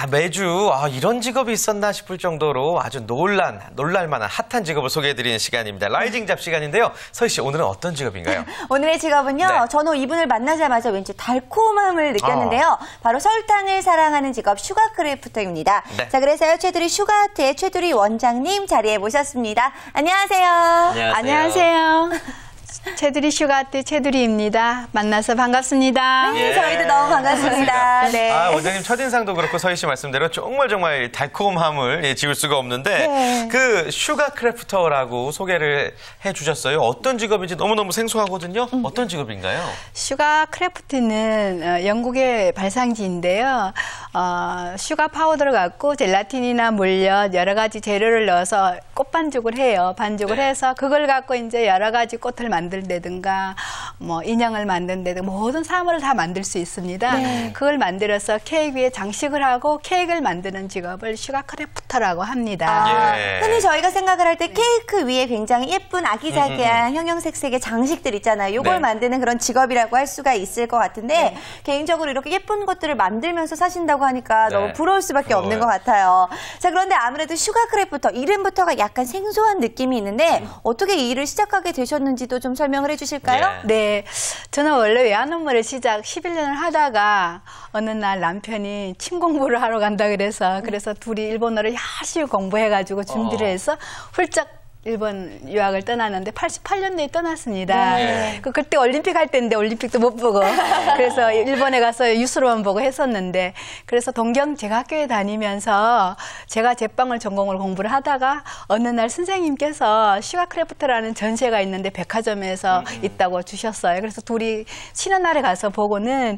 매주 이런 직업이 있었나 싶을 정도로 아주 놀랄만한 핫한 직업을 소개해드리는 시간입니다. 라이징 잡 시간인데요. 서희 씨, 오늘은 어떤 직업인가요? 오늘의 직업은요. 네. 저는 이분을 만나자마자 왠지 달콤함을 느꼈는데요. 바로 설탕을 사랑하는 직업 슈가크래프터입니다. 네. 자, 그래서요. 최두리 슈가하트의 최두리 원장님 자리에 모셨습니다. 안녕하세요. 안녕하세요. 최두리 슈가하트 최두리입니다. 만나서 반갑습니다. 네, 저희도 너무 반갑습니다. 네. 원장님 첫인상도 그렇고 서희 씨 말씀대로 정말 달콤함을 지울 수가 없는데 네. 그 슈가크래프터라고 소개를 해주셨어요. 어떤 직업인지 너무너무 생소하거든요. 어떤 직업인가요? 슈가크래프트는 영국의 발상지인데요. 슈가 파우더를 갖고 젤라틴이나 물엿 여러 가지 재료를 넣어서 꽃 반죽을 해요. 반죽을 네. 해서 그걸 갖고 이제 여러 가지 꽃을 만들다든가 뭐 인형을 만든다든가 모든 사물을 다 만들 수 있습니다. 네. 그걸 만들어서 케이크 위에 장식을 하고 케이크를 만드는 직업을 슈가크래프터라고 합니다. 흔히 저희가 생각을 할 때 케이크 위에 굉장히 예쁜 아기자기한 형형색색의 장식들 있잖아요. 이걸 네. 만드는 그런 직업이라고 할 수가 있을 것 같은데 네. 개인적으로 이렇게 예쁜 것들을 만들면서 사신다고 하니까 네. 너무 부러울 수밖에 없는 것 같아요. 자, 그런데 아무래도 슈가크래프터 이름부터가 약간 생소한 느낌이 있는데 어떻게 이 일을 시작하게 되셨는지도 좀 설명을 해주실까요? 네. 저는 원래 외환업무를 시작 11년을 하다가 어느 날 남편이 침 공부를 하러 간다 그래서 둘이 일본어를 열심히 공부해가지고 준비를 해서 훌쩍 일본 유학을 떠났는데 88년도에 떠났습니다. 네. 그때 올림픽 할 때인데 올림픽도 못 보고 그래서 일본에 가서 유수로만 보고 했었는데 그래서 제가 학교에 다니면서 제가 제빵을 전공을 공부를 하다가 어느 날 선생님께서 슈가크래프트라는 전시회가 있는데 백화점에서 있다고 주셨어요. 그래서 둘이 쉬는 날에 가서 보고는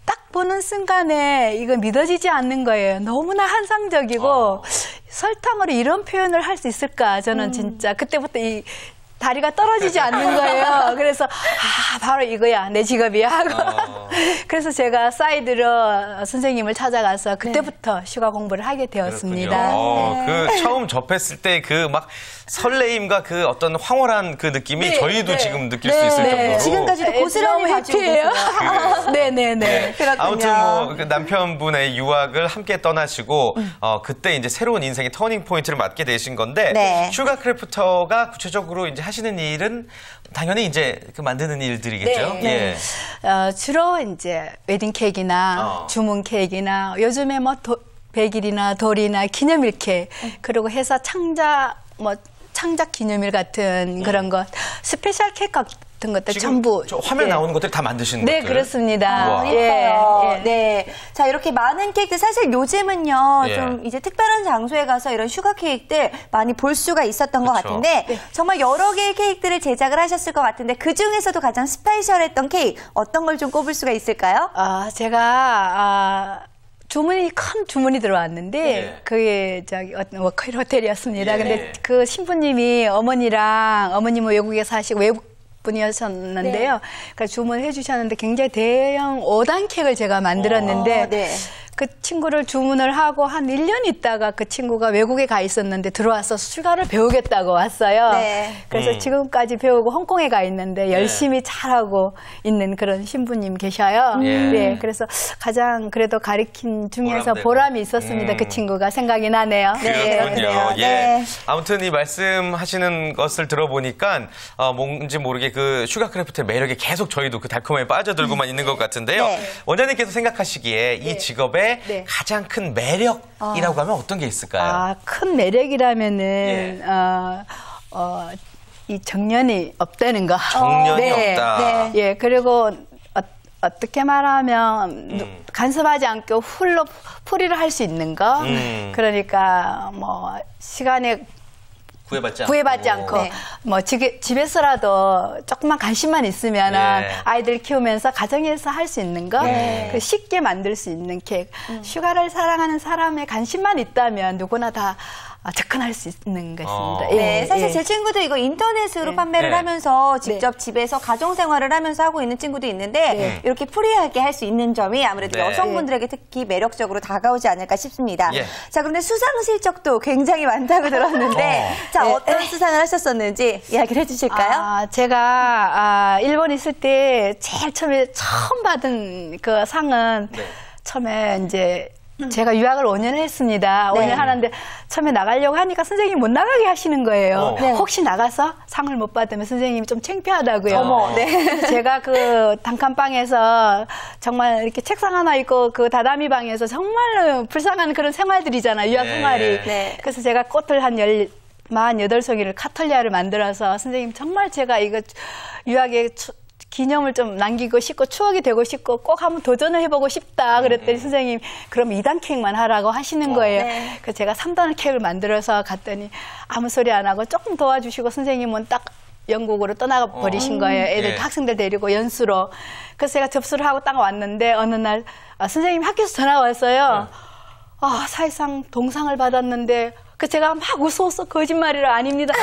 딱 보는 순간에 이거 믿어지지 않는 거예요. 너무나 환상적이고 설탕으로 이런 표현을 할 수 있을까? 저는 진짜 그때부터 이 다리가 떨어지지 않는 거예요. 그래서 바로 이거야 내 직업이야 하고 그래서 제가 사이드로 선생님을 찾아가서 그때부터 네. 슈가 공부를 하게 되었습니다. 네. 그 처음 접했을 때 그 막 설레임과 그 어떤 황홀한 그 느낌이 네, 저희도 네. 지금 느낄 수 있을 정도로 지금까지도 고스란히 가지고 계세요. 네네네. 아무튼 그 남편분의 유학을 함께 떠나시고 그때 이제 새로운 인생의 터닝 포인트를 맞게 되신 건데 네. 슈가크래프터가 구체적으로 이제 하시는 일은 당연히 이제 그 만드는 일들이겠죠. 네. 주로 이제 웨딩 케이크나 주문 케이크나 요즘에 뭐 100일이나 돌이나 기념일 케이크 그리고 해서 창작 기념일 같은 그런 것 스페셜 케이크 같은 것들 전부 화면 나오는 것들 다 만드시는 것들. 네, 그렇습니다. 예뻐요. 네. 자, 이렇게 많은 케이크들 사실 요즘은요. 좀 이제 특별한 장소에 가서 이런 슈가 케이크들 많이 볼 수가 있었던 것 같은데 정말 여러 개의 케이크들을 제작을 하셨을 것 같은데 그 중에서도 가장 스페셜했던 케이크 어떤 걸 좀 꼽을 수가 있을까요? 제가 큰 주문이 들어왔는데 그게 워커힐 호텔이었습니다. 근데 그 신부님이 어머님은 외국에 사시고 외국 분이셨는데요. 그러니까 주문을 해주셨는데 굉장히 대형 5단 케이크를 제가 만들었는데 그 친구를 주문을 하고 한 1년 있다가 그 친구가 외국에 가 있었는데 들어와서 슈가를 배우겠다고 왔어요. 그래서 지금까지 배우고 홍콩에 가 있는데 열심히 잘하고 있는 그런 신부님 계셔요. 네, 그래서 가장 그래도 가르친 중에서 보람이 있었습니다. 그 친구가 생각이 나네요. 그렇군요. 아무튼 이 말씀하시는 것을 들어보니까 뭔지 모르게 그 슈가크래프트의 매력에 계속 저희도 그 달콤함에 빠져들고만 있는 것 같은데요. 원장님께서 생각하시기에 이 직업의 가장 큰 매력이라고 하면 어떤 게 있을까요? 큰 매력이라면은 이 정년이 없다는 거. 정년이 없다. 그리고 어떻게 말하면 간섭하지 않고 훌로 풀이를 할 수 있는 거. 그러니까 뭐 시간에 구애받지 않고 뭐 집에서라도 조금만 관심만 있으면 아이들 키우면서 가정에서 할 수 있는 거 쉽게 만들 수 있는 케이크. 슈가를 사랑하는 사람의 관심만 있다면 누구나 다 접근할 수 있는 것입니다. 사실 제 친구도 이거 인터넷으로 판매를 하면서 직접 집에서 가정생활을 하면서 하고 있는 친구도 있는데 이렇게 프리하게 할 수 있는 점이 아무래도 여성분들에게 특히 매력적으로 다가오지 않을까 싶습니다. 자, 그런데 수상 실적도 굉장히 많다고 들었는데 자, 어떤 수상을 하셨었는지 이야기를 해주실까요? 제가 일본 있을 때 제일 처음 받은 그 상은 처음에 이제 제가 유학을 5년을 했습니다. 5년 하는데 처음에 나가려고 하니까 선생님이 못 나가게 하시는 거예요. 혹시 나가서 상을 못 받으면 선생님이 좀 창피하다고요. 어머, 네. 제가 그 단칸방에서 정말 이렇게 책상 하나 있고 그 다다미 방에서 정말로 불쌍한 그런 생활들이잖아요. 유학 생활이. 네. 그래서 제가 꽃을 한 48송이를 카톨리아를 만들어서 선생님 정말 제가 이거 유학에 기념을 좀 남기고 싶고 추억이 되고 싶고 꼭 한번 도전을 해보고 싶다 그랬더니 선생님 그럼 2단 케이크만 하라고 하시는 거예요. 그래서 제가 3단 케이크를 만들어서 갔더니 아무 소리 안 하고 조금 도와주시고 선생님은 딱 영국으로 떠나가 버리신 거예요. 애들 학생들 데리고 연수로. 그래서 제가 접수를 하고 딱 왔는데 어느 날 선생님 학교에서 전화가 왔어요. 사회상 동상을 받았는데 그 제가 막 웃어서 거짓말이라 아닙니다.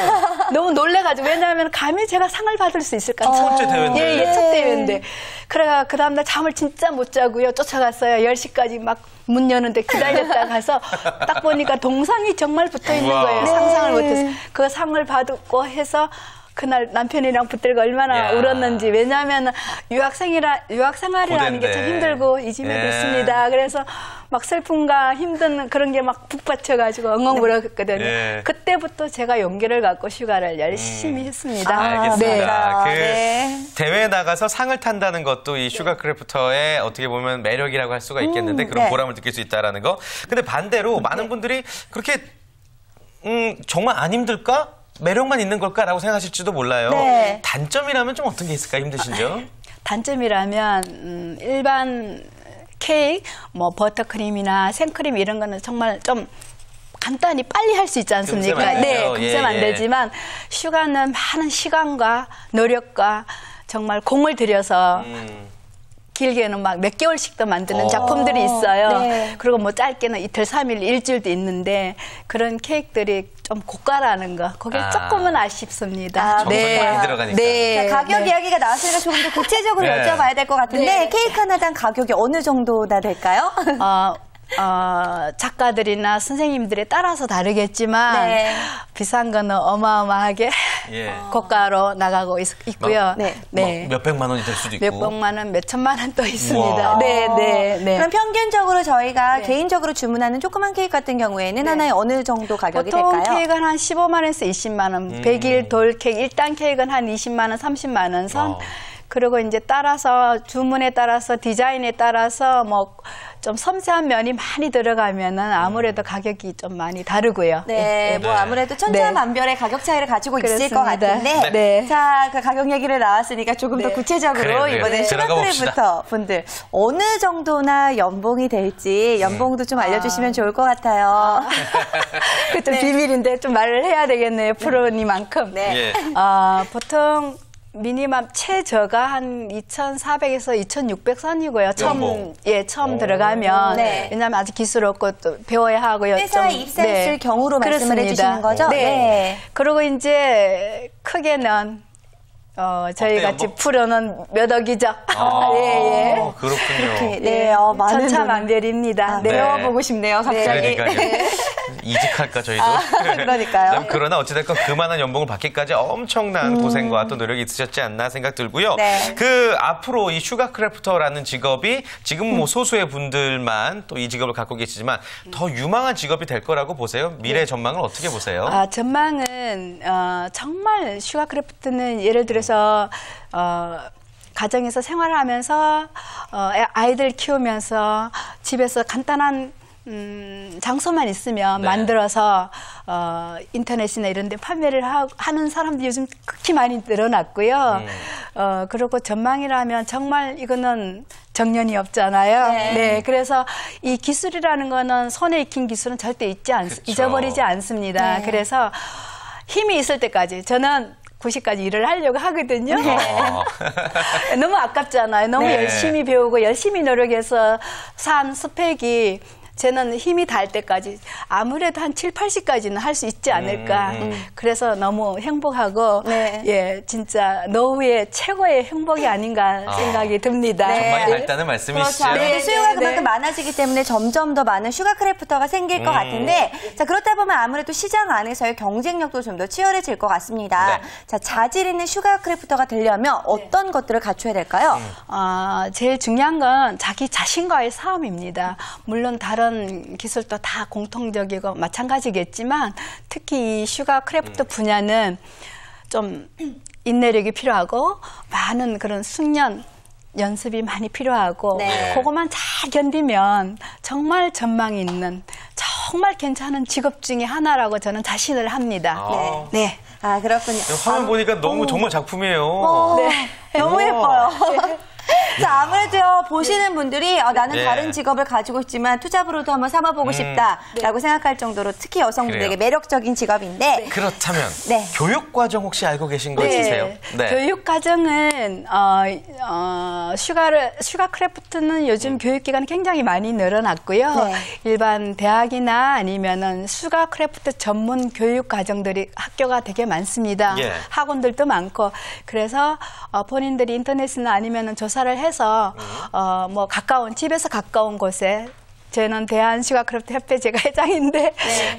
너무 놀래가지고 왜냐하면 감히 제가 상을 받을 수 있을까? 첫 번째 대회인데. 예, 첫 대회인데. 그래가 그 다음날 잠을 진짜 못 자고요. 쫓아갔어요. 10시까지 막 문 여는데 기다렸다 가서 딱 보니까 동상이 정말 붙어 있는 거예요. 상상을 못해서. 그 상을 받고 해서 그날 남편이랑 붙들고 얼마나 울었는지. 왜냐하면 유학 생활이라는 게 참 힘들고 이짐이 됐습니다. 그래서 막 슬픔과 힘든 그런 게 막 북받쳐가지고 엉엉 울었거든요. 그때부터 제가 용기를 갖고 휴가를 열심히 했습니다. 알겠습니다. 대회에 나가서 상을 탄다는 것도 이 슈가 크래프터의 어떻게 보면 매력이라고 할 수가 있겠는데 그런 보람을 느낄 수 있다는 거. 근데 반대로 많은 분들이 그렇게 정말 안 힘들까? 매력만 있는 걸까라고 생각하실지도 몰라요. 단점이라면 좀 어떤 게 있을까? 힘드신죠? 단점이라면 일반 케이크, 뭐 버터크림이나 생크림 이런 거는 정말 좀 간단히 빨리 할 수 있지 않습니까? 금세 만들지만 슈가는 많은 시간과 노력과 정말 공을 들여서 길게는 막 몇 개월씩도 만드는 작품들이 있어요. 그리고 뭐 짧게는 이틀, 3일, 일주일도 있는데 그런 케이크들이 좀 고가라는 거. 그게 조금은 아쉽습니다. 정성이 많이 들어가니까. 자, 가격 이야기가 나왔으니까 조금 더 구체적으로 여쭤봐야 될 것 같은데 케이크 하나당 가격이 어느 정도나 될까요? 작가들이나 선생님들에 따라서 다르겠지만 비싼 거는 어마어마하게 고가로 나가고 있고요. 몇백만 원이 될 수도 있고. 몇백만 원, 몇천만 원 또 있습니다. 그럼 평균적으로 저희가 개인적으로 주문하는 조그만 케이크 같은 경우에는 하나에 어느 정도 가격이 보통 될까요? 케이크는 한 15만 원에서 20만 원. 100일 돌 케이크 1단 케이크는 한 20만 원, 30만 원 선. 그리고 이제 따라서 주문에 따라서 디자인에 따라서 뭐 좀 섬세한 면이 많이 들어가면은 아무래도 가격이 좀 많이 다르고요. 뭐 아무래도 천차만별의 가격 차이를 가지고 있을 것 같은데 자, 그 가격 얘기를 나왔으니까 조금 더 구체적으로 이번에 슈가 크래프터 분들 어느 정도나 연봉이 될지 연봉도 좀 알려주시면 좋을 것 같아요. 그 좀 비밀인데 좀 말을 해야 되겠네요. 프로니만큼. 보통 미니멈 최저가 한 2,400에서 2,600선이고요. 처음 들어가면. 왜냐하면 아직 기술 없고 또 배워야 하고요. 회사에 입사했을 경우로 말씀을 해주시는 거죠? 그리고 이제 크게는 저희 같이 프로는 몇 억이죠. 그렇군요. 천차만별입니다. 배워보고 싶네요, 갑자기. 이직할까 저희도. 그러니까요. 그러나 어찌됐건 그만한 연봉을 받기까지 엄청난 고생과 또 노력이 있으셨지 않나 생각 들고요. 그 앞으로 이 슈가 크래프터라는 직업이 지금 뭐 소수의 분들만 또 이 직업을 갖고 계시지만 더 유망한 직업이 될 거라고 보세요? 미래 전망을 어떻게 보세요? 전망은 정말 슈가 크래프트는 예를 들어서 가정에서 생활하면서 아이들 키우면서 집에서 간단한 장소만 있으면 만들어서 인터넷이나 이런 데 판매를 하는 사람들이 요즘 극히 많이 늘어났고요. 그리고 전망이라면 정말 이거는 정년이 없잖아요. 그래서 이 기술이라는 거는 손에 익힌 기술은 절대 잊어버리지 않습니다. 그래서 힘이 있을 때까지 저는 90까지 일을 하려고 하거든요. 너무 아깝잖아요. 너무 열심히 배우고 열심히 노력해서 산 스펙이 저는 힘이 닿을 때까지 아무래도 한 7, 80까지는 할 수 있지 않을까. 그래서 너무 행복하고 진짜 노후의 최고의 행복이 아닌가 생각이 듭니다. 전망이 밝다는 말씀이시죠? 수요가 그만큼 많아지기 때문에 점점 더 많은 슈가 크래프터가 생길 것 같은데 자 그렇다 보면 아무래도 시장 안에서의 경쟁력도 좀 더 치열해질 것 같습니다. 자 자질 있는 슈가 크래프터가 되려면 어떤 것들을 갖춰야 될까요? 제일 중요한 건 자기 자신과의 싸움입니다. 물론 다른 어떤 기술도 다 공통적이고 마찬가지겠지만 특히 이 슈가 크래프트 분야는 좀 인내력이 필요하고 많은 그런 숙련 연습이 많이 필요하고 네. 그것만 잘 견디면 정말 전망이 있는 정말 괜찮은 직업 중에 하나라고 저는 자신을 합니다. 아. 네. 아, 그렇군요. 화면 보니까 너무 정말 작품이에요. 네. 너무 예뻐요. 자, 아무래도요, 보시는 분들이 나는 네. 다른 직업을 가지고 있지만 투잡으로도 한번 삼아보고 싶다라고 생각할 정도로 특히 여성분들에게 그래요. 매력적인 직업인데 그렇다면 네. 교육과정 혹시 알고 계신 거 있으세요? 네. 교육과정은 슈가 크래프트는 요즘 교육기관이 굉장히 많이 늘어났고요. 네. 일반 대학이나 아니면은 슈가 크래프트 전문 교육과정들이 학교가 되게 많습니다. 예. 학원들도 많고 그래서 본인들이 인터넷이나 아니면은 조사를 해서 뭐 집에서 가까운 곳에 저는 대한슈가크래프트 협회 회장인데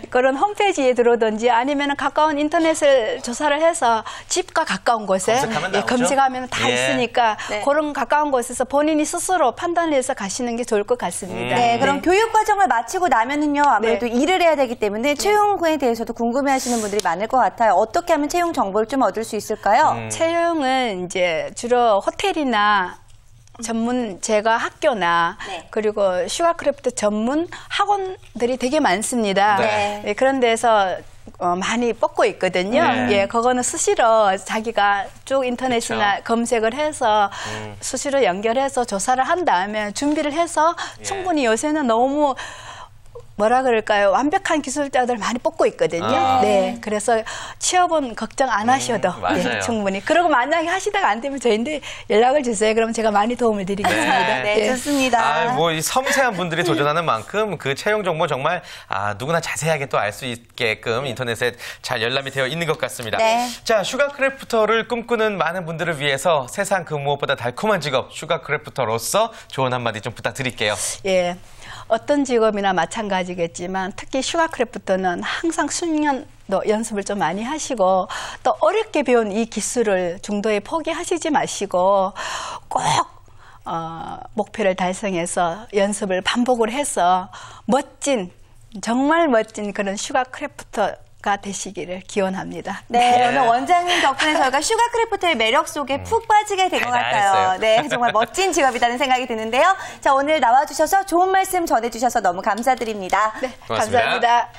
그런 홈페이지에 들어오든지 아니면 가까운 인터넷을 조사를 해서 집과 가까운 곳에 검색하면 나오죠? 검색하면 다 예. 있으니까 네. 그런 가까운 곳에서 본인이 스스로 판단을 해서 가시는 게 좋을 것 같습니다. 네, 그럼 교육 과정을 마치고 나면은요, 아무래도 네. 일을 해야 되기 때문에 채용에 대해서도 궁금해하시는 분들이 많을 것 같아요. 어떻게 하면 채용 정보를 좀 얻을 수 있을까요? 채용은 이제 주로 호텔이나 전문 제과 학교나 네. 그리고 슈가크래프트 전문 학원들이 되게 많습니다. 네. 네, 그런 데서 많이 뽑고 있거든요. 네. 예, 그거는 수시로 자기가 쭉 인터넷이나 그쵸. 검색을 해서 수시로 연결해서 조사를 한 다음에 준비를 해서 충분히 요새는 너무 뭐라 그럴까요? 완벽한 기술자들 많이 뽑고 있거든요. 아. 네. 그래서 취업은 걱정 안 하셔도 맞아요. 네, 충분히. 그리고 만약에 하시다가 안 되면 저희한테 연락을 주세요. 그럼 제가 많이 도움을 드리겠습니다. 네, 좋습니다. 이 섬세한 분들이 도전하는 만큼 그 채용 정보 정말 누구나 자세하게 또 알 수 있게끔 인터넷에 잘 열람이 되어 있는 것 같습니다. 네. 자, 슈가크래프터를 꿈꾸는 많은 분들을 위해서 세상 그 무엇보다 달콤한 직업 슈가크래프터로서 조언 한마디 좀 부탁드릴게요. 예. 어떤 직업이나 마찬가지겠지만 특히 슈가크래프터는 항상 수년도 연습을 좀 많이 하시고 또 어렵게 배운 이 기술을 중도에 포기하시지 마시고 꼭 목표를 달성해서 연습을 반복을 해서 정말 멋진 그런 슈가크래프터가 되시기를 기원합니다. 네, 오늘 원장님 덕분에 저희가 슈가크래프트의 매력 속에 푹 빠지게 된 것 같아요. 잘했어요. 네, 정말 멋진 직업이라는 생각이 드는데요. 자, 오늘 나와주셔서 좋은 말씀 전해주셔서 너무 감사드립니다. 네, 고맙습니다. 감사합니다.